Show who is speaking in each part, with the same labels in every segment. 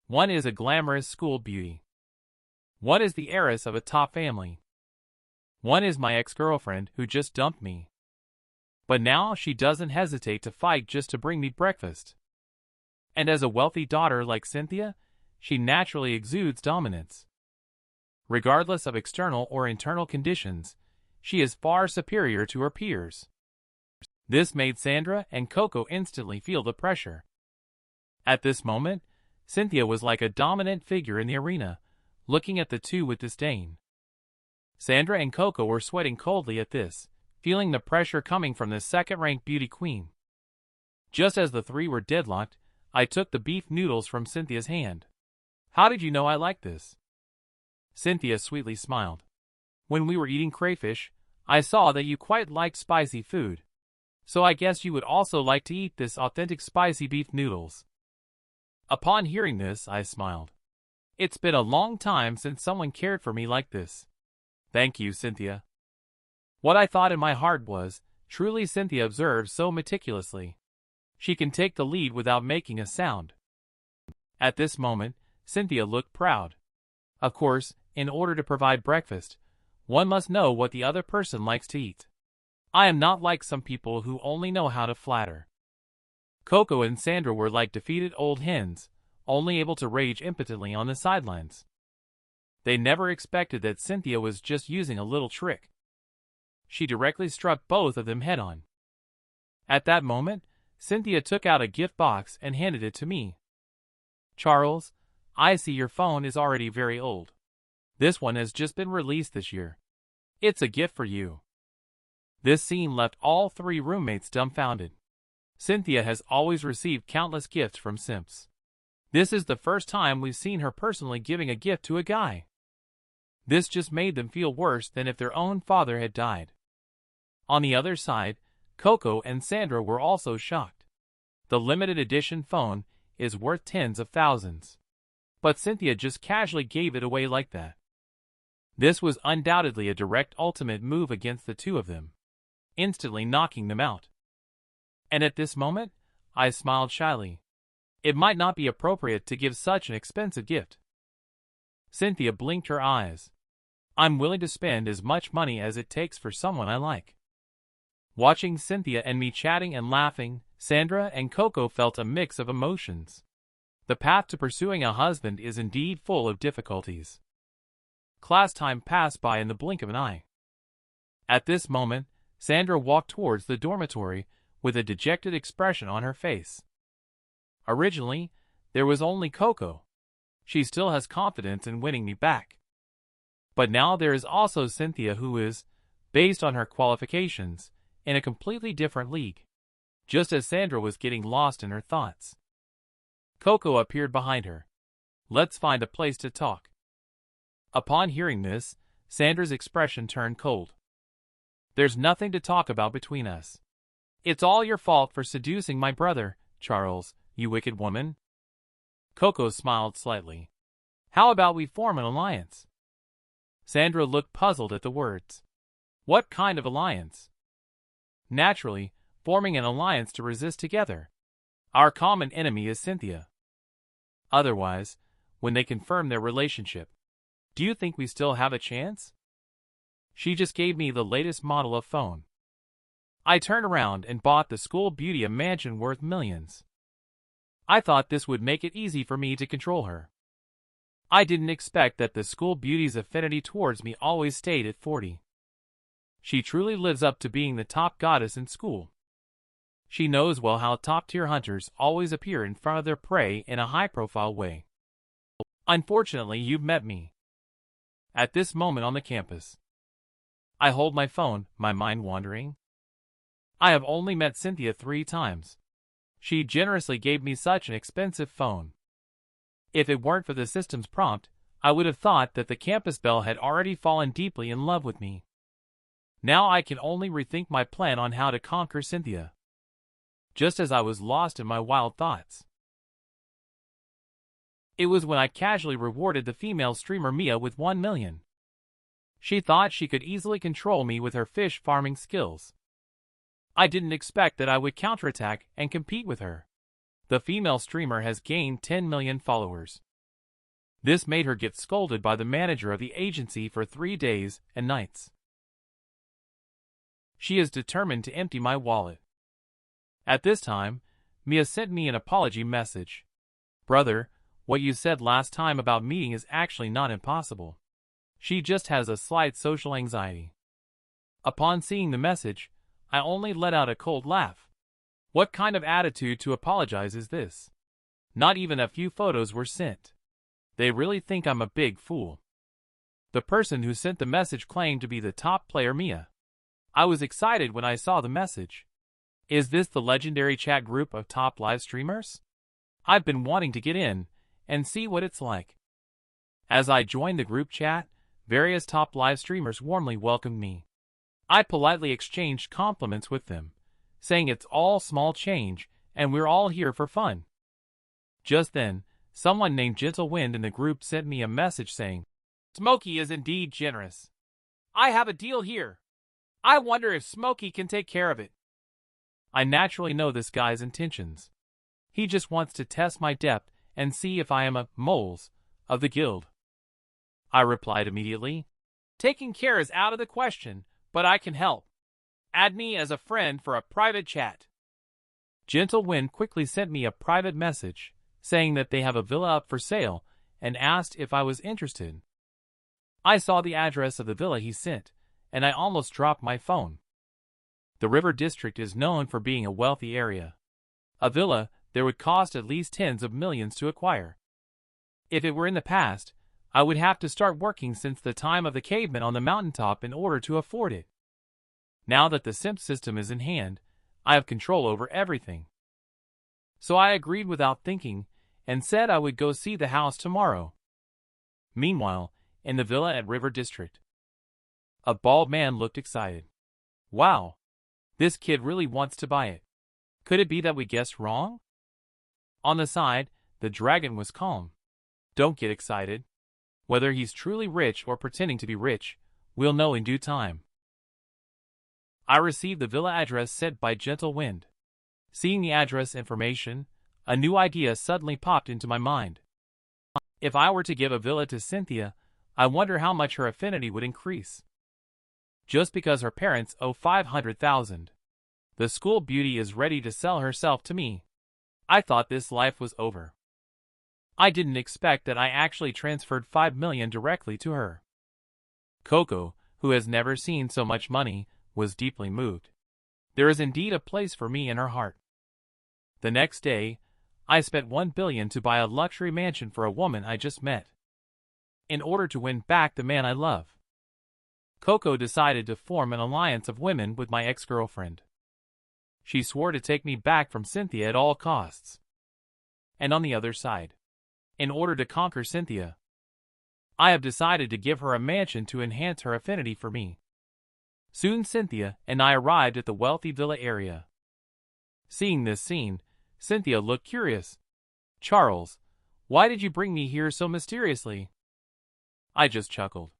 Speaker 1: One is a glamorous school beauty. One is the heiress of a top family. One is my ex-girlfriend who just dumped me. But now she doesn't hesitate to fight just to bring me breakfast. And as a wealthy daughter like Cynthia, she naturally exudes dominance. Regardless of external or internal conditions, she is far superior to her peers. This made Sandra and Coco instantly feel the pressure. At this moment, Cynthia was like a dominant figure in the arena, looking at the two with disdain. Sandra and Coco were sweating coldly at this, feeling the pressure coming from this second-ranked beauty queen. Just as the three were deadlocked, I took the beef noodles from Cynthia's hand. "How did you know I liked this?" Cynthia sweetly smiled. "When we were eating crayfish, I saw that you quite liked spicy food. So I guess you would also like to eat this authentic spicy beef noodles." Upon hearing this, I smiled. It's been a long time since someone cared for me like this. "Thank you, Cynthia." What I thought in my heart was, truly Cynthia observes so meticulously. She can take the lead without making a sound. At this moment, Cynthia looked proud. Of course, in order to provide breakfast, one must know what the other person likes to eat. I am not like some people who only know how to flatter. Coco and Sandra were like defeated old hens, only able to rage impotently on the sidelines. They never expected that Cynthia was just using a little trick. She directly struck both of them head-on. At that moment, Cynthia took out a gift box and handed it to me. "Charles, I see your phone is already very old. This one has just been released this year. It's a gift for you." This scene left all three roommates dumbfounded. Cynthia has always received countless gifts from simps. This is the first time we've seen her personally giving a gift to a guy. This just made them feel worse than if their own father had died. On the other side, Coco and Sandra were also shocked. The limited edition phone is worth tens of thousands. But Cynthia just casually gave it away like that. This was undoubtedly a direct ultimate move against the two of them, instantly knocking them out. And at this moment, I smiled shyly. It might not be appropriate to give such an expensive gift. Cynthia blinked her eyes. I'm willing to spend as much money as it takes for someone I like. Watching Cynthia and me chatting and laughing, Sandra and Coco felt a mix of emotions. The path to pursuing a husband is indeed full of difficulties. Class time passed by in the blink of an eye. At this moment, Sandra walked towards the dormitory with a dejected expression on her face. Originally, there was only Coco. She still has confidence in winning me back. But now there is also Cynthia who is, based on her qualifications, in a completely different league. Just as Sandra was getting lost in her thoughts, Coco appeared behind her. "Let's find a place to talk." Upon hearing this, Sandra's expression turned cold. "There's nothing to talk about between us. It's all your fault for seducing my brother, Charles, you wicked woman." Coco smiled slightly. "How about we form an alliance?" Sandra looked puzzled at the words. "What kind of alliance?" "Naturally, forming an alliance to resist together. Our common enemy is Cynthia. Otherwise, when they confirm their relationship, do you think we still have a chance? She just gave me the latest model of phone. I turned around and bought the school beauty a mansion worth millions. I thought this would make it easy for me to control her. I didn't expect that the school beauty's affinity towards me always stayed at 40. She truly lives up to being the top goddess in school. She knows well how top-tier hunters always appear in front of their prey in a high-profile way. Unfortunately, you've met me. At this moment on the campus, I hold my phone, my mind wandering. I have only met Cynthia 3 times. She generously gave me such an expensive phone. If it weren't for the system's prompt, I would have thought that the campus belle had already fallen deeply in love with me. Now I can only rethink my plan on how to conquer Cynthia. Just as I was lost in my wild thoughts, it was when I casually rewarded the female streamer Mia with 1 million. She thought she could easily control me with her fish farming skills. I didn't expect that I would counterattack and compete with her. The female streamer has gained 10 million followers. This made her get scolded by the manager of the agency for 3 days and nights. She is determined to empty my wallet. At this time, Mia sent me an apology message. Brother, what you said last time about meeting is actually not impossible. She just has a slight social anxiety. Upon seeing the message, I only let out a cold laugh. What kind of attitude to apologize is this? Not even a few photos were sent. They really think I'm a big fool. The person who sent the message claimed to be the top player Mia. I was excited when I saw the message. Is this the legendary chat group of top live streamers? I've been wanting to get in and see what it's like. As I joined the group chat, various top live streamers warmly welcomed me. I politely exchanged compliments with them, saying it's all small change and we're all here for fun. Just then, someone named Gentle Wind in the group sent me a message saying, Smokey is indeed generous. I have a deal here. I wonder if Smokey can take care of it. I naturally know this guy's intentions. He just wants to test my depth and see if I am a moles of the guild. I replied immediately, taking care is out of the question, but I can help. Add me as a friend for a private chat. Gentle Wind quickly sent me a private message, saying that they have a villa up for sale and asked if I was interested. I saw the address of the villa he sent, and I almost dropped my phone. The River District is known for being a wealthy area. A villa there would cost at least tens of millions to acquire. If it were in the past, I would have to start working since the time of the cavemen on the mountaintop in order to afford it. Now that the SIMP system is in hand, I have control over everything. So I agreed without thinking and said I would go see the house tomorrow. Meanwhile, in the villa at River District, a bald man looked excited. Wow! This kid really wants to buy it. Could it be that we guessed wrong? On the side, the dragon was calm. Don't get excited. Whether he's truly rich or pretending to be rich, we'll know in due time. I received the villa address sent by Gentle Wind. Seeing the address information, a new idea suddenly popped into my mind. If I were to give a villa to Cynthia, I wonder how much her affinity would increase. Just because her parents owe $500,000. The school beauty is ready to sell herself to me. I thought this life was over. I didn't expect that I actually transferred $5 million directly to her. Coco, who has never seen so much money, was deeply moved. There is indeed a place for me in her heart. The next day, I spent $1 billion to buy a luxury mansion for a woman I just met. In order to win back the man I love, Coco decided to form an alliance of women with my ex-girlfriend. She swore to take me back from Cynthia at all costs. And on the other side, in order to conquer Cynthia, I have decided to give her a mansion to enhance her affinity for me. Soon Cynthia and I arrived at the wealthy villa area. Seeing this scene, Cynthia looked curious. Charles, why did you bring me here so mysteriously? I just chuckled.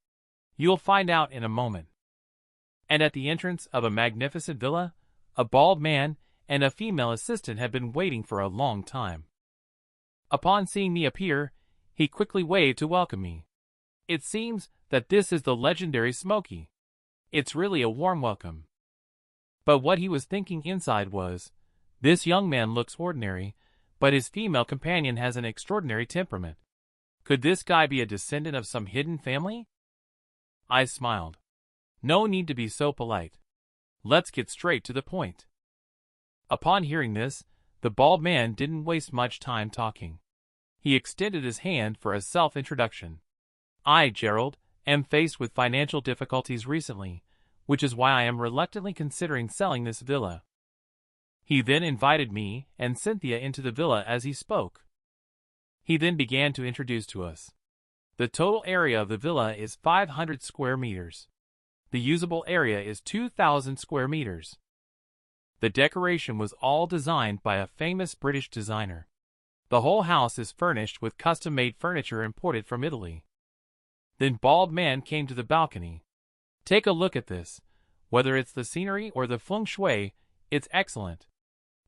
Speaker 1: You'll find out in a moment. And at the entrance of a magnificent villa, a bald man and a female assistant had been waiting for a long time. Upon seeing me appear, he quickly waved to welcome me. It seems that this is the legendary Smokey. It's really a warm welcome. But what he was thinking inside was, this young man looks ordinary, but his female companion has an extraordinary temperament. Could this guy be a descendant of some hidden family? I smiled. No need to be so polite. Let's get straight to the point. Upon hearing this, the bald man didn't waste much time talking. He extended his hand for a self-introduction. I, Gerald, am faced with financial difficulties recently, which is why I am reluctantly considering selling this villa. He then invited me and Cynthia into the villa as he spoke. He then began to introduce to us. The total area of the villa is 500 square meters. The usable area is 2,000 square meters. The decoration was all designed by a famous British designer. The whole house is furnished with custom-made furniture imported from Italy. Then Bald Man came to the balcony. Take a look at this. Whether it's the scenery or the feng shui, it's excellent.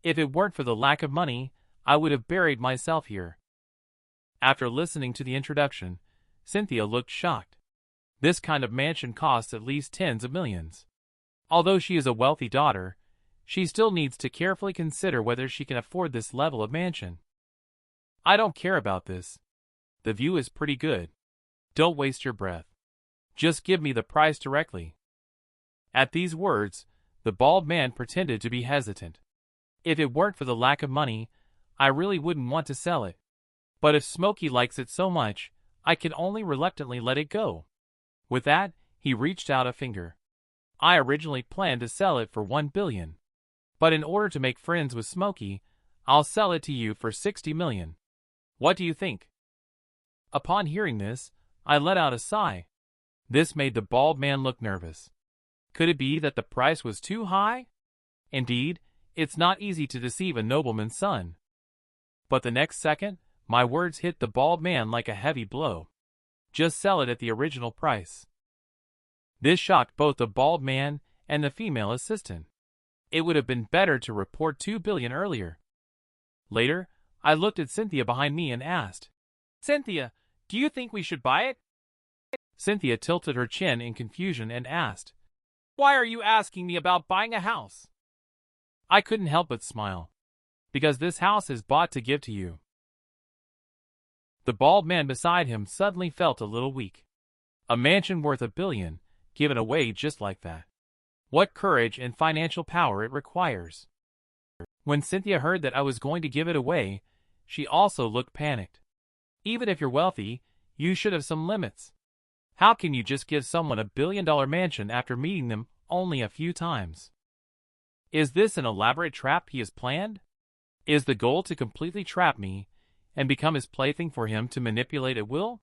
Speaker 1: If it weren't for the lack of money, I would have buried myself here. After listening to the introduction, Cynthia looked shocked. This kind of mansion costs at least tens of millions. Although she is a wealthy daughter, she still needs to carefully consider whether she can afford this level of mansion. I don't care about this. The view is pretty good. Don't waste your breath. Just give me the price directly. At these words, the bald man pretended to be hesitant. If it weren't for the lack of money, I really wouldn't want to sell it. But if Smokey likes it so much, I can only reluctantly let it go. With that, he reached out a finger. I originally planned to sell it for $1 billion. But in order to make friends with Smokey, I'll sell it to you for $60 million. What do you think? Upon hearing this, I let out a sigh. This made the bald man look nervous. Could it be that the price was too high? Indeed, it's not easy to deceive a nobleman's son. But the next second, my words hit the bald man like a heavy blow. Just sell it at the original price. This shocked both the bald man and the female assistant. It would have been better to report $2 billion earlier. Later, I looked at Cynthia behind me and asked, "Cynthia, do you think we should buy it?" Cynthia tilted her chin in confusion and asked, "Why are you asking me about buying a house?" I couldn't help but smile. Because this house is bought to give to you. The bald man beside him suddenly felt a little weak. A mansion worth $1 billion, given away just like that. What courage and financial power it requires. When Cynthia heard that I was going to give it away, she also looked panicked. Even if you're wealthy, you should have some limits. How can you just give someone $1 billion mansion after meeting them only a few times? Is this an elaborate trap he has planned? Is the goal to completely trap me and become his plaything for him to manipulate at will?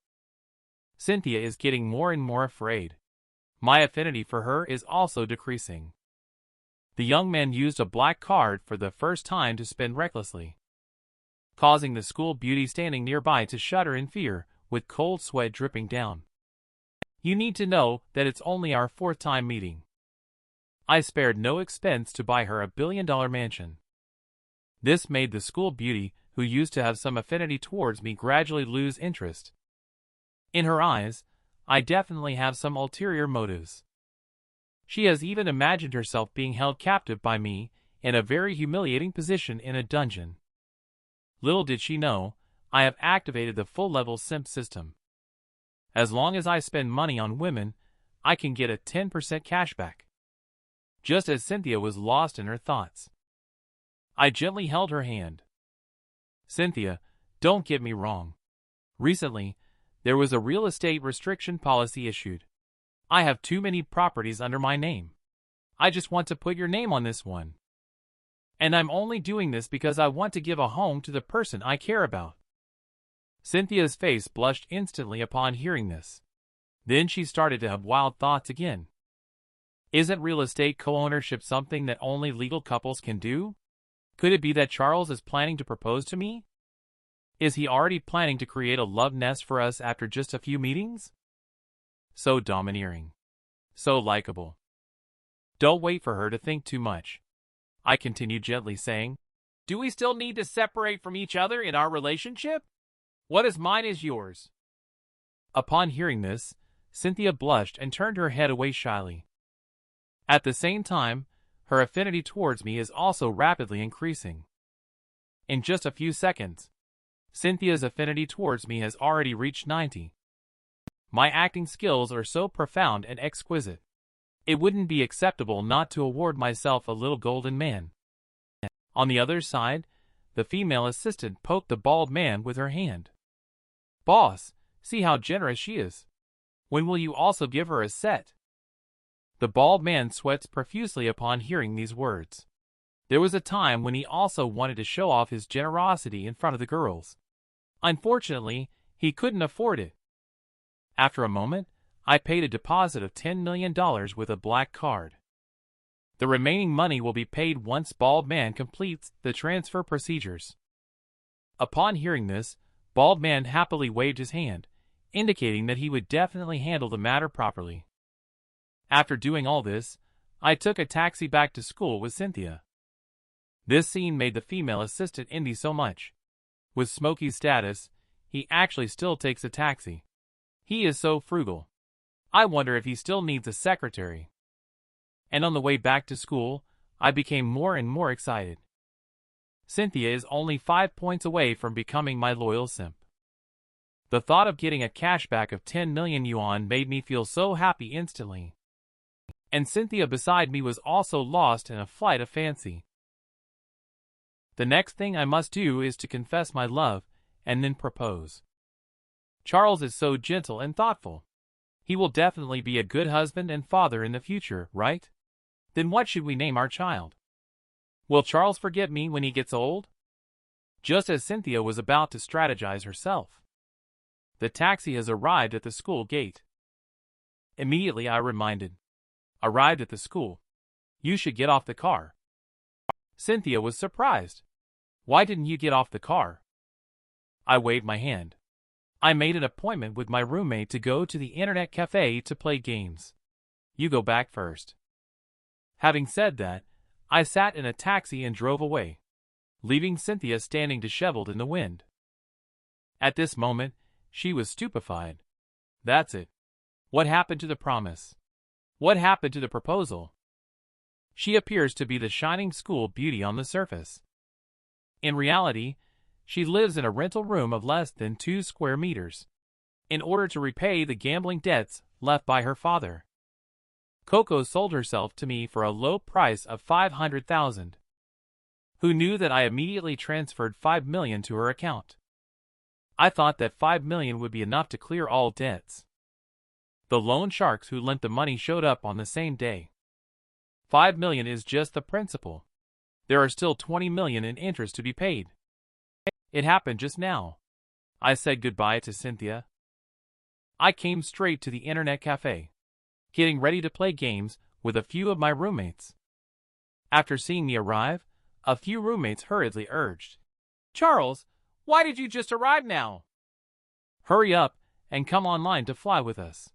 Speaker 1: Cynthia is getting more and more afraid. My affinity for her is also decreasing. The young man used a black card for the first time to spend recklessly, causing the school beauty standing nearby to shudder in fear, with cold sweat dripping down. You need to know that it's only our 4th time meeting. I spared no expense to buy her $1 billion mansion. This made the school beauty, who used to have some affinity towards me, gradually lose interest. In her eyes, I definitely have some ulterior motives. She has even imagined herself being held captive by me in a very humiliating position in a dungeon. Little did she know, I have activated the full-level SIMP system. As long as I spend money on women, I can get a 10% cashback. Just as Cynthia was lost in her thoughts, I gently held her hand. Cynthia, don't get me wrong. Recently, there was a real estate restriction policy issued. I have too many properties under my name. I just want to put your name on this one. And I'm only doing this because I want to give a home to the person I care about. Cynthia's face blushed instantly upon hearing this. Then she started to have wild thoughts again. Isn't real estate co-ownership something that only legal couples can do? Could it be that Charles is planning to propose to me? Is he already planning to create a love nest for us after just a few meetings? So domineering. So likable. Don't wait for her to think too much. I continued gently saying, do we still need to separate from each other in our relationship? What is mine is yours. Upon hearing this, Cynthia blushed and turned her head away shyly. At the same time, her affinity towards me is also rapidly increasing. In just a few seconds, Cynthia's affinity towards me has already reached 90. My acting skills are so profound and exquisite. It wouldn't be acceptable not to award myself a little golden man. On the other side, the female assistant poked the bald man with her hand. Boss, see how generous she is. When will you also give her a set? The bald man sweats profusely upon hearing these words. There was a time when he also wanted to show off his generosity in front of the girls. Unfortunately, he couldn't afford it. After a moment, I paid a deposit of $10 million with a black card. The remaining money will be paid once Bald Man completes the transfer procedures. Upon hearing this, Bald Man happily waved his hand, indicating that he would definitely handle the matter properly. After doing all this, I took a taxi back to school with Cynthia. This scene made the female assistant envy so much. With Smokey's status, he actually still takes a taxi. He is so frugal. I wonder if he still needs a secretary. And on the way back to school, I became more and more excited. Cynthia is only 5 points away from becoming my loyal simp. The thought of getting a cashback of 10 million yuan made me feel so happy instantly. And Cynthia beside me was also lost in a flight of fancy. The next thing I must do is to confess my love and then propose. Charles is so gentle and thoughtful. He will definitely be a good husband and father in the future, right? Then what should we name our child? Will Charles forget me when he gets old? Just as Cynthia was about to strategize herself, the taxi has arrived at the school gate. Immediately I reminded. Arrived at the school. You should get off the car. Cynthia was surprised. Why didn't you get off the car? I waved my hand. I made an appointment with my roommate to go to the internet cafe to play games. You go back first. Having said that, I sat in a taxi and drove away, leaving Cynthia standing disheveled in the wind. At this moment, she was stupefied. That's it. What happened to the promise? What happened to the proposal? She appears to be the shining school beauty on the surface. In reality, she lives in a rental room of less than 2 square meters, in order to repay the gambling debts left by her father. Coco sold herself to me for a low price of 500,000. Who knew that I immediately transferred 5 million to her account? I thought that 5 million would be enough to clear all debts. The loan sharks who lent the money showed up on the same day. 5 million is just the principal. There are still 20 million in interest to be paid. It happened just now. I said goodbye to Cynthia. I came straight to the internet cafe, getting ready to play games with a few of my roommates. After seeing me arrive, a few roommates hurriedly urged, "Charles, why did you just arrive now? Hurry up and come online to fly with us."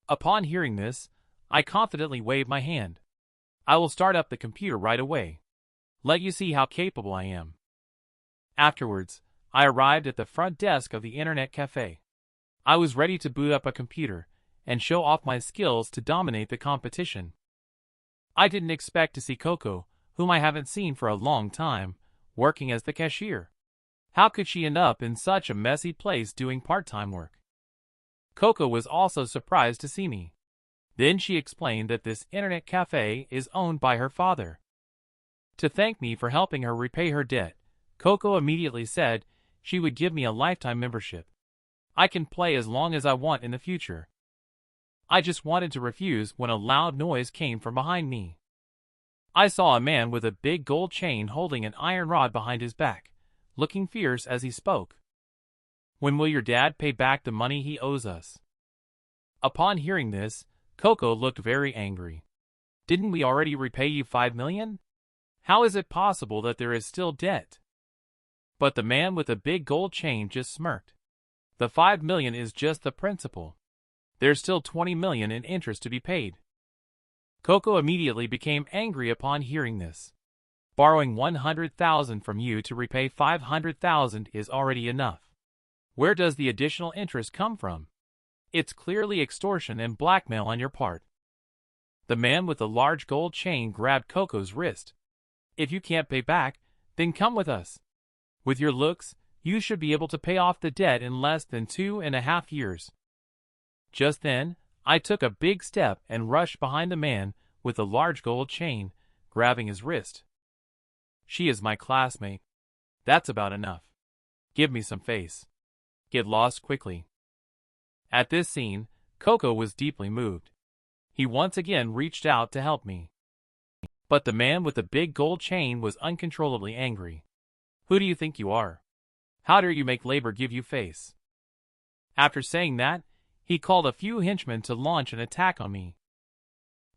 Speaker 1: Upon hearing this, I confidently waved my hand. I will start up the computer right away. Let you see how capable I am. Afterwards, I arrived at the front desk of the internet cafe. I was ready to boot up a computer and show off my skills to dominate the competition. I didn't expect to see Coco, whom I haven't seen for a long time, working as the cashier. How could she end up in such a messy place doing part-time work? Coco was also surprised to see me. Then she explained that this internet cafe is owned by her father. To thank me for helping her repay her debt, Coco immediately said she would give me a lifetime membership. I can play as long as I want in the future. I just wanted to refuse when a loud noise came from behind me. I saw a man with a big gold chain holding an iron rod behind his back, looking fierce as he spoke. When will your dad pay back the money he owes us? Upon hearing this, Coco looked very angry. Didn't we already repay you 5 million? How is it possible that there is still debt? But the man with the big gold chain just smirked. The 5 million is just the principal. There's still 20 million in interest to be paid. Coco immediately became angry upon hearing this. Borrowing 100,000 from you to repay 500,000 is already enough. Where does the additional interest come from? It's clearly extortion and blackmail on your part. The man with the large gold chain grabbed Coco's wrist. If you can't pay back, then come with us. With your looks, you should be able to pay off the debt in less than 2.5 years. Just then, I took a big step and rushed behind the man with the large gold chain, grabbing his wrist. She is my classmate. That's about enough. Give me some face. Get lost quickly. At this scene, Coco was deeply moved. He once again reached out to help me. But the man with the big gold chain was uncontrollably angry. Who do you think you are? How dare you make labor give you face? After saying that, he called a few henchmen to launch an attack on me.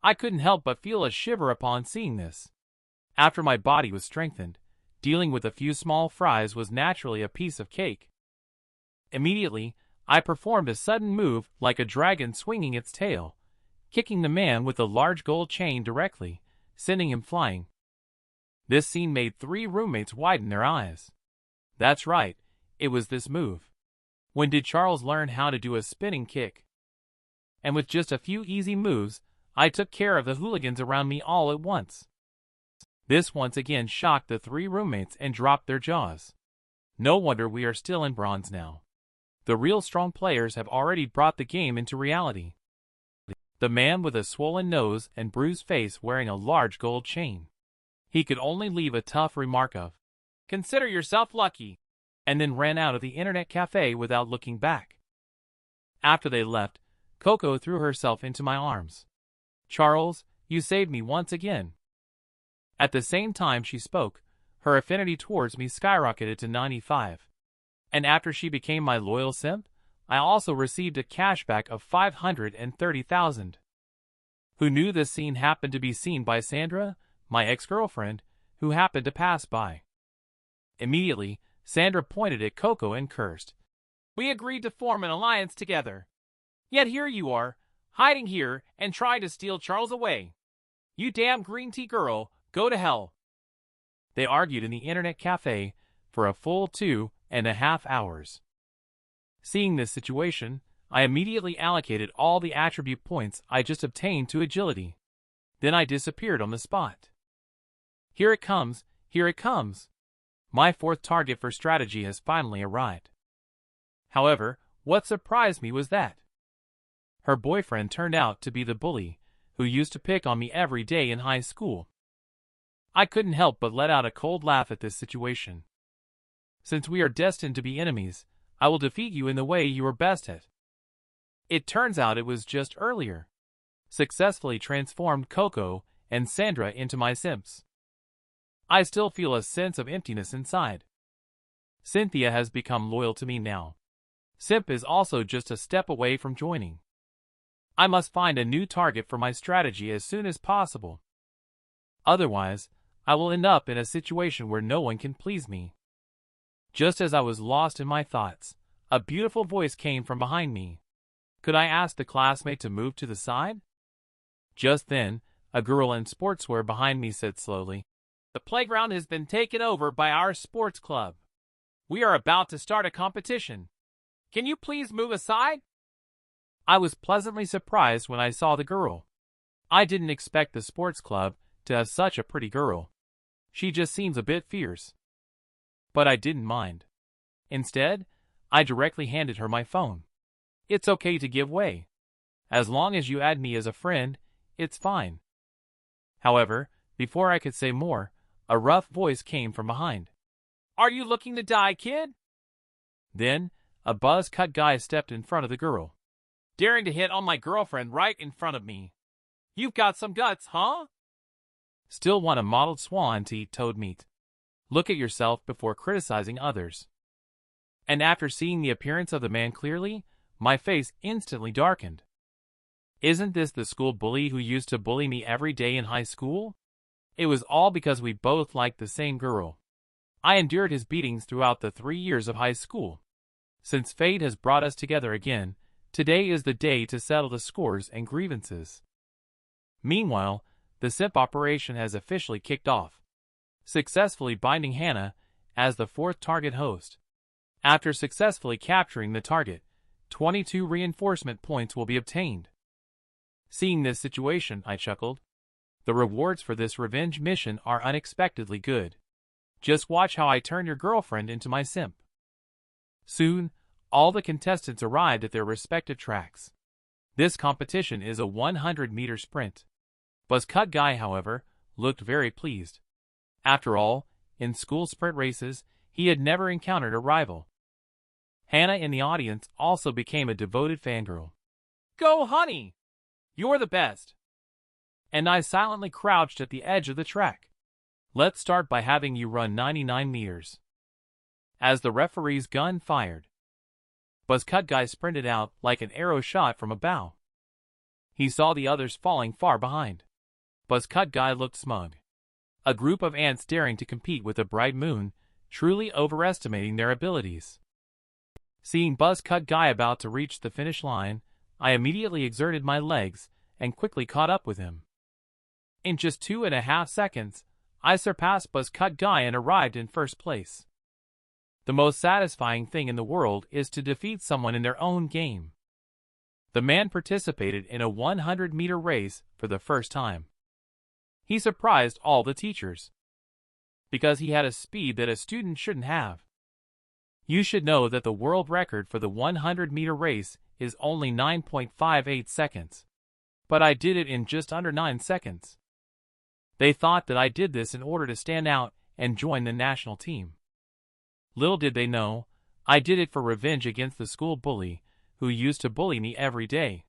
Speaker 1: I couldn't help but feel a shiver upon seeing this. After my body was strengthened, dealing with a few small fries was naturally a piece of cake. Immediately, I performed a sudden move like a dragon swinging its tail, kicking the man with the large gold chain directly, sending him flying. This scene made 3 roommates widen their eyes. That's right, it was this move. When did Charles learn how to do a spinning kick? And with just a few easy moves, I took care of the hooligans around me all at once. This once again shocked the three roommates and dropped their jaws. No wonder we are still in bronze now. The real strong players have already brought the game into reality. The man with a swollen nose and bruised face wearing a large gold chain. He could only leave a tough remark of, "Consider yourself lucky," and then ran out of the internet cafe without looking back. After they left, Coco threw herself into my arms. "Charles, you saved me once again." At the same time she spoke, her affinity towards me skyrocketed to 95. And after she became my loyal simp, I also received a cashback of 530,000. Who knew this scene happened to be seen by Sandra, my ex-girlfriend, who happened to pass by. Immediately, Sandra pointed at Coco and cursed. "We agreed to form an alliance together. Yet here you are, hiding here and trying to steal Charles away. You damn green tea girl, go to hell." They argued in the internet cafe for a full 2.5 hours. Seeing this situation, I immediately allocated all the attribute points I just obtained to agility. Then I disappeared on the spot. Here it comes, here it comes. My fourth target for strategy has finally arrived. However, what surprised me was that her boyfriend turned out to be the bully who used to pick on me every day in high school. I couldn't help but let out a cold laugh at this situation. Since we are destined to be enemies, I will defeat you in the way you are best at. It turns out it was just earlier. Successfully transformed Coco and Sandra into my simps. I still feel a sense of emptiness inside. Cynthia has become loyal to me now. Simp is also just a step away from joining. I must find a new target for my strategy as soon as possible. Otherwise, I will end up in a situation where no one can please me. Just as I was lost in my thoughts, a beautiful voice came from behind me. Could I ask the classmate to move to the side? Just then, a girl in sportswear behind me said slowly, "The playground has been taken over by our sports club. We are about to start a competition. Can you please move aside?" I was pleasantly surprised when I saw the girl. I didn't expect the sports club to have such a pretty girl. She just seems a bit fierce. But I didn't mind. Instead, I directly handed her my phone. "It's okay to give way. As long as you add me as a friend, it's fine." However, before I could say more, a rough voice came from behind. "Are you looking to die, kid?" Then, a buzz-cut guy stepped in front of the girl. "Daring to hit on my girlfriend right in front of me. You've got some guts, huh? Still want a mottled swan to eat toad meat. Look at yourself before criticizing others." And after seeing the appearance of the man clearly, my face instantly darkened. Isn't this the school bully who used to bully me every day in high school? It was all because we both liked the same girl. I endured his beatings throughout the 3 years of high school. Since fate has brought us together again, today is the day to settle the scores and grievances. Meanwhile, the SIMP operation has officially kicked off, successfully binding Hannah as the fourth target host. After successfully capturing the target, 22 reinforcement points will be obtained. Seeing this situation, I chuckled. The rewards for this revenge mission are unexpectedly good. Just watch how I turn your girlfriend into my simp. Soon, all the contestants arrived at their respective tracks. This competition is a 100-meter sprint. Buzzcut Guy, however, looked very pleased. After all, in school sprint races, he had never encountered a rival. Hannah in the audience also became a devoted fangirl. "Go, honey! You're the best!" And I silently crouched at the edge of the track. "Let's start by having you run 99 meters. As the referee's gun fired, Buzzcut Guy sprinted out like an arrow shot from a bow. He saw the others falling far behind. Buzzcut Guy looked smug. A group of ants daring to compete with a bright moon, truly overestimating their abilities. Seeing Buzzcut Guy about to reach the finish line, I immediately exerted my legs and quickly caught up with him. In just 2.5 seconds, I surpassed Buzzcut Guy and arrived in first place. The most satisfying thing in the world is to defeat someone in their own game. The man participated in a 100-meter race for the first time. He surprised all the teachers because he had a speed that a student shouldn't have. You should know that the world record for the 100-meter race is only 9.58 seconds. But I did it in just under 9 seconds. They thought that I did this in order to stand out and join the national team. Little did they know, I did it for revenge against the school bully who used to bully me every day.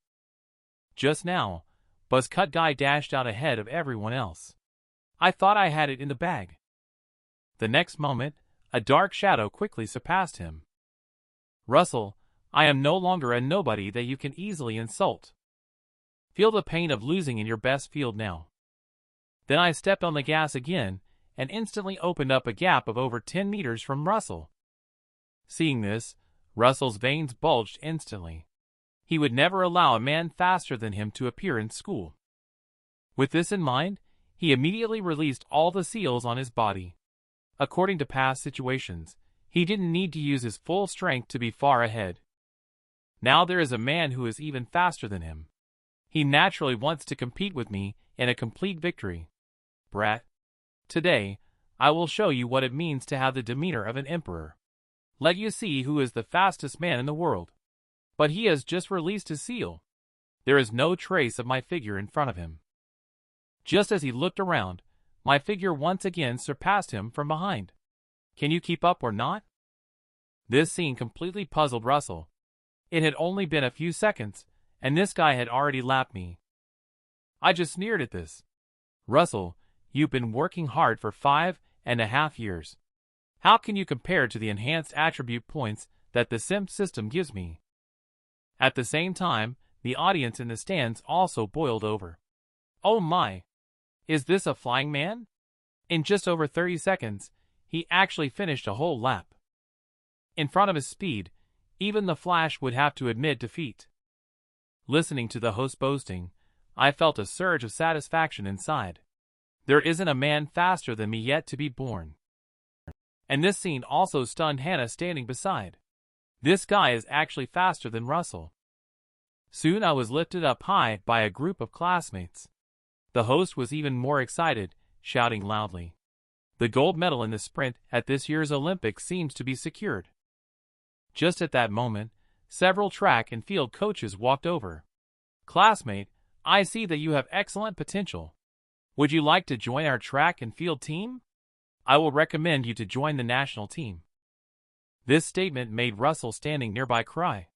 Speaker 1: Just now, Buzz Cut Guy dashed out ahead of everyone else. I thought I had it in the bag. The next moment, a dark shadow quickly surpassed him. Russell, I am no longer a nobody that you can easily insult. Feel the pain of losing in your best field now. Then I stepped on the gas again and instantly opened up a gap of over 10 meters from Russell. Seeing this, Russell's veins bulged instantly. He would never allow a man faster than him to appear in school. With this in mind, he immediately released all the seals on his body. According to past situations, he didn't need to use his full strength to be far ahead. Now there is a man who is even faster than him. He naturally wants to compete with me in a complete victory. Brat. Today, I will show you what it means to have the demeanor of an emperor. Let you see who is the fastest man in the world. But he has just released his seal. There is no trace of my figure in front of him. Just as he looked around, my figure once again surpassed him from behind. Can you keep up or not? This scene completely puzzled Russell. It had only been a few seconds, and this guy had already lapped me. I just sneered at this. Russell, you've been working hard for 5.5 years. How can you compare to the enhanced attribute points that the SIMP system gives me? At the same time, the audience in the stands also boiled over. Oh my! Is this a flying man? In just over 30 seconds, he actually finished a whole lap. In front of his speed, even the Flash would have to admit defeat. Listening to the host boasting, I felt a surge of satisfaction inside. There isn't a man faster than me yet to be born. And this scene also stunned Hannah standing beside. This guy is actually faster than Russell. Soon I was lifted up high by a group of classmates. The host was even more excited, shouting loudly. The gold medal in the sprint at this year's Olympics seems to be secured. Just at that moment, several track and field coaches walked over. Classmate, I see that you have excellent potential. Would you like to join our track and field team? I will recommend you to join the national team. This statement made Russell standing nearby cry.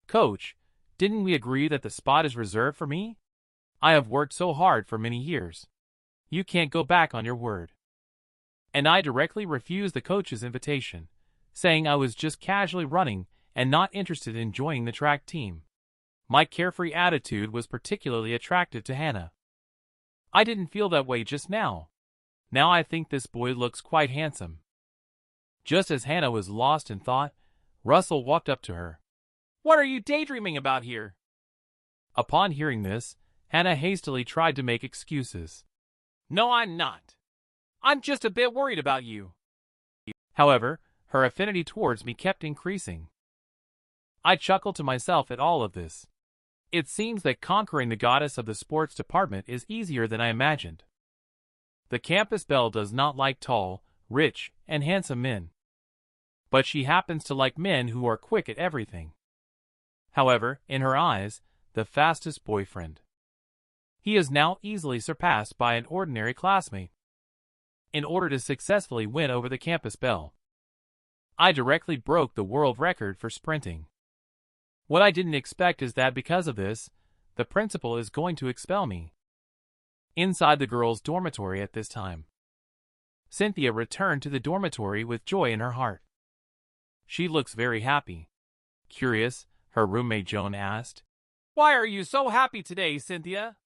Speaker 1: Coach, didn't we agree that the spot is reserved for me? I have worked so hard for many years. You can't go back on your word. And I directly refused the coach's invitation, saying I was just casually running and not interested in joining the track team. My carefree attitude was particularly attractive to Hannah. I didn't feel that way just now. Now I think this boy looks quite handsome. Just as Hannah was lost in thought, Russell walked up to her. What are you daydreaming about here? Upon hearing this, Hannah hastily tried to make excuses. No, I'm not. I'm just a bit worried about you. However, her affinity towards me kept increasing. I chuckled to myself at all of this. It seems that conquering the goddess of the sports department is easier than I imagined. The campus belle does not like tall, rich, and handsome men. But she happens to like men who are quick at everything. However, in her eyes, the fastest boyfriend. He is now easily surpassed by an ordinary classmate. In order to successfully win over the campus belle, I directly broke the world record for sprinting. What I didn't expect is that because of this, the principal is going to expel me. Inside the girls' dormitory at this time, Cynthia returned to the dormitory with joy in her heart. She looks very happy. Curious, her roommate Joan asked. Why are you so happy today, Cynthia?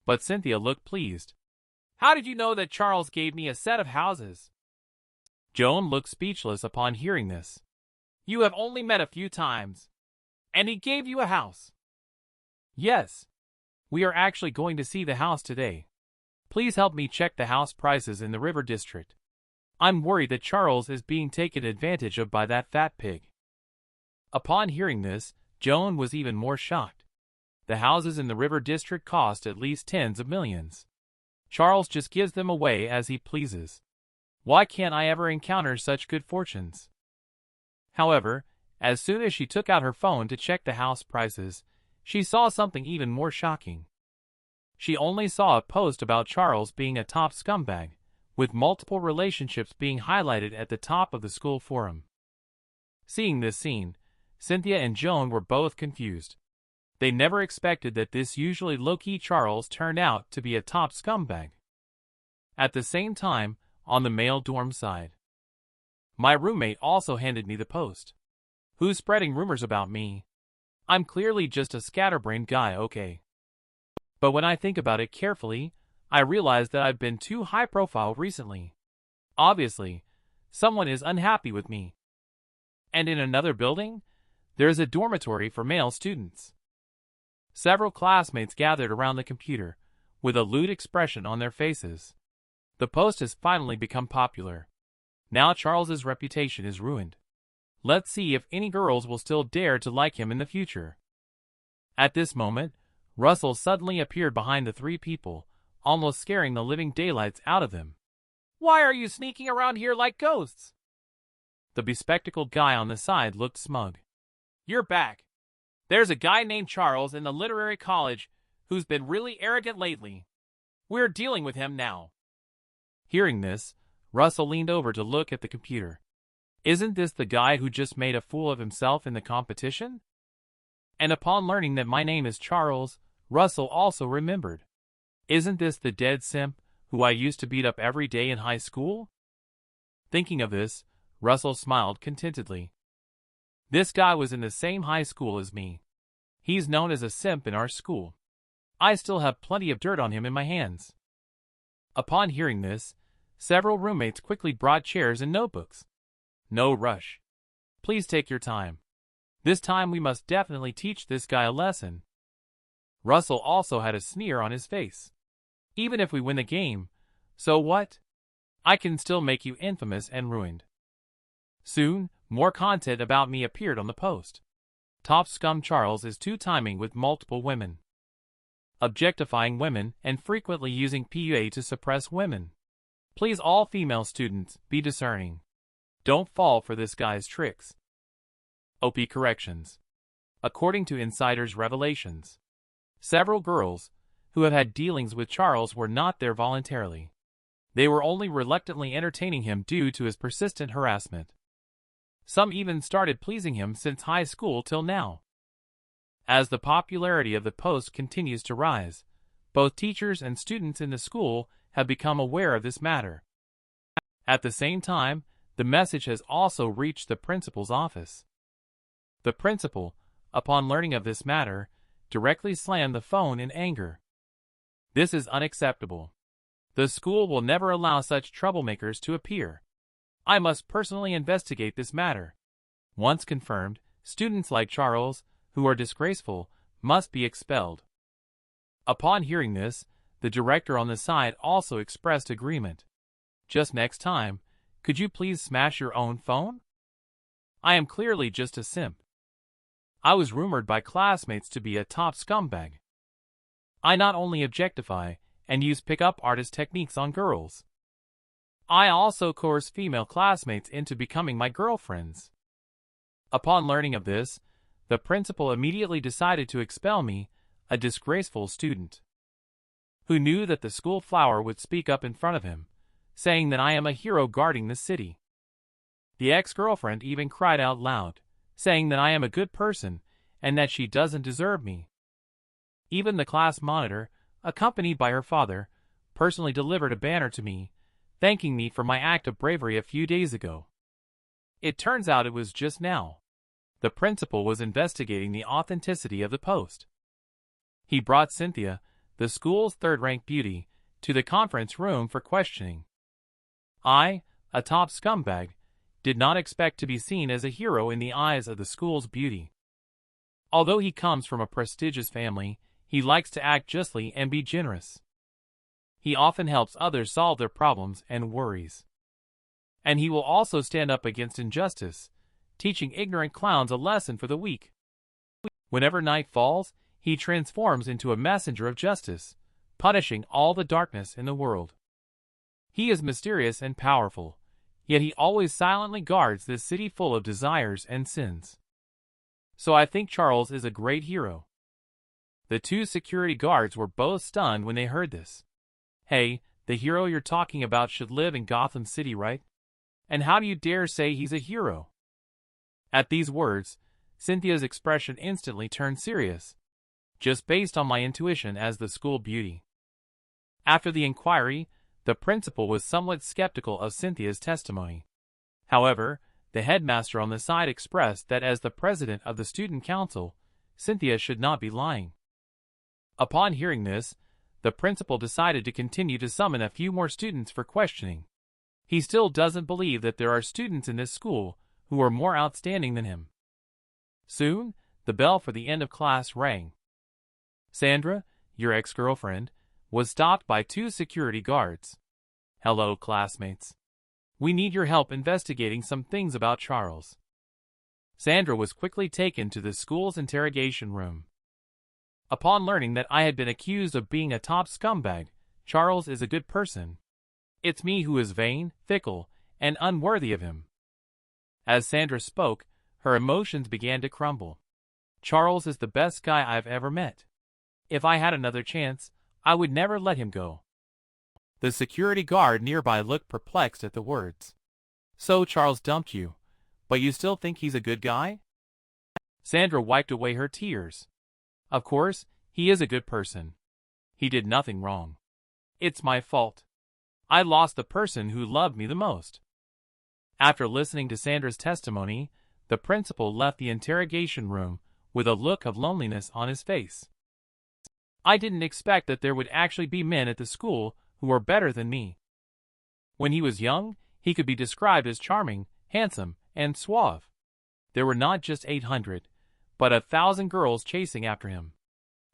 Speaker 1: But Cynthia looked pleased. How did you know that Charles gave me a set of houses? Joan looked speechless upon hearing this. You have only met a few times, and he gave you a house. Yes. We are actually going to see the house today. Please help me check the house prices in the River District. I'm worried that Charles is being taken advantage of by that fat pig." Upon hearing this, Joan was even more shocked. The houses in the River District cost at least tens of millions. Charles just gives them away as he pleases. Why can't I ever encounter such good fortunes? However, as soon as she took out her phone to check the house prices, she saw something even more shocking. She only saw a post about Charles being a top scumbag, with multiple relationships being highlighted at the top of the school forum. Seeing this scene, Cynthia and Joan were both confused. They never expected that this usually low-key Charles turned out to be a top scumbag. At the same time, on the male dorm side, my roommate also handed me the post. Who's spreading rumors about me? I'm clearly just a scatterbrained guy, okay? But when I think about it carefully, I realize that I've been too high-profile recently. Obviously, someone is unhappy with me. And in another building, there is a dormitory for male students. Several classmates gathered around the computer, with a lewd expression on their faces. The post has finally become popular. Now Charles's reputation is ruined. Let's see if any girls will still dare to like him in the future. At this moment, Russell suddenly appeared behind the three people, almost scaring the living daylights out of them. "Why are you sneaking around here like ghosts?" The bespectacled guy on the side looked smug. "You're back. There's a guy named Charles in the literary college who's been really arrogant lately. We're dealing with him now." Hearing this, Russell leaned over to look at the computer. Isn't this the guy who just made a fool of himself in the competition? And upon learning that my name is Charles, Russell also remembered. Isn't this the dead simp who I used to beat up every day in high school? Thinking of this, Russell smiled contentedly. This guy was in the same high school as me. He's known as a simp in our school. I still have plenty of dirt on him in my hands. Upon hearing this, several roommates quickly brought chairs and notebooks. No rush. Please take your time. This time we must definitely teach this guy a lesson. Russell also had a sneer on his face. Even if we win the game, so what? I can still make you infamous and ruined. Soon, more content about me appeared on the post. Top scum Charles is two-timing with multiple women, objectifying women and frequently using PUA to suppress women. Please all female students, be discerning. Don't fall for this guy's tricks. OP corrections. According to insiders' revelations, several girls who have had dealings with Charles were not there voluntarily. They were only reluctantly entertaining him due to his persistent harassment. Some even started pleasing him since high school till now. As the popularity of the post continues to rise, both teachers and students in the school have become aware of this matter. At the same time, the message has also reached the principal's office. The principal, upon learning of this matter, directly slammed the phone in anger. This is unacceptable. The school will never allow such troublemakers to appear. I must personally investigate this matter. Once confirmed, students like Charles, who are disgraceful, must be expelled. Upon hearing this, the director on the side also expressed agreement. Just next time, could you please smash your own phone? I am clearly just a simp. I was rumored by classmates to be a top scumbag. I not only objectify and use pick-up artist techniques on girls, I also coerce female classmates into becoming my girlfriends. Upon learning of this, the principal immediately decided to expel me, a disgraceful student, who knew that the school flower would speak up in front of him, saying that I am a hero guarding the city. The ex-girlfriend even cried out loud, saying that I am a good person and that she doesn't deserve me. Even the class monitor, accompanied by her father, personally delivered a banner to me, thanking me for my act of bravery a few days ago. It turns out it was just now. The principal was investigating the authenticity of the post. He brought Cynthia, the school's third-ranked beauty, to the conference room for questioning. I, a top scumbag, did not expect to be seen as a hero in the eyes of the school's beauty. Although he comes from a prestigious family, he likes to act justly and be generous. He often helps others solve their problems and worries. And he will also stand up against injustice, teaching ignorant clowns a lesson for the weak. Whenever night falls, he transforms into a messenger of justice, punishing all the darkness in the world. He is mysterious and powerful, yet he always silently guards this city full of desires and sins. So I think Charles is a great hero. The two security guards were both stunned when they heard this. Hey, the hero you're talking about should live in Gotham City, right? And how do you dare say he's a hero? At these words, Cynthia's expression instantly turned serious, just based on my intuition as the school beauty. After the inquiry, the principal was somewhat skeptical of Cynthia's testimony. However, the headmaster on the side expressed that as the president of the student council, Cynthia should not be lying. Upon hearing this, the principal decided to continue to summon a few more students for questioning. He still doesn't believe that there are students in this school who are more outstanding than him. Soon, the bell for the end of class rang. Sandra, your ex-girlfriend, was stopped by two security guards. Hello, classmates. We need your help investigating some things about Charles. Sandra was quickly taken to the school's interrogation room. Upon learning that I had been accused of being a top scumbag, Charles is a good person. It's me who is vain, fickle, and unworthy of him. As Sandra spoke, her emotions began to crumble. Charles is the best guy I've ever met. If I had another chance, I would never let him go. The security guard nearby looked perplexed at the words. So Charles dumped you, but you still think he's a good guy? Sandra wiped away her tears. Of course, he is a good person. He did nothing wrong. It's my fault. I lost the person who loved me the most. After listening to Sandra's testimony, the principal left the interrogation room with a look of loneliness on his face. I didn't expect that there would actually be men at the school who were better than me. When he was young, he could be described as charming, handsome, and suave. There were not just 800, but 1,000 girls chasing after him.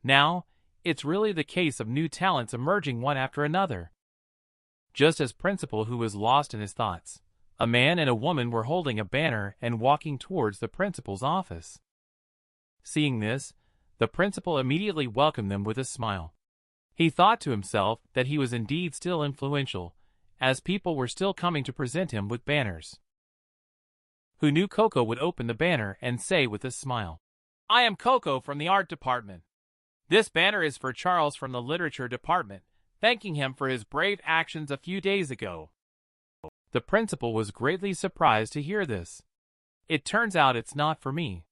Speaker 1: Now, it's really the case of new talents emerging one after another. Just as principal who was lost in his thoughts, a man and a woman were holding a banner and walking towards the principal's office. Seeing this, the principal immediately welcomed them with a smile. He thought to himself that he was indeed still influential, as people were still coming to present him with banners. Who knew Coco would open the banner and say with a smile, "I am Coco from the art department. This banner is for Charles from the literature department, thanking him for his brave actions a few days ago." The principal was greatly surprised to hear this. It turns out it's not for me.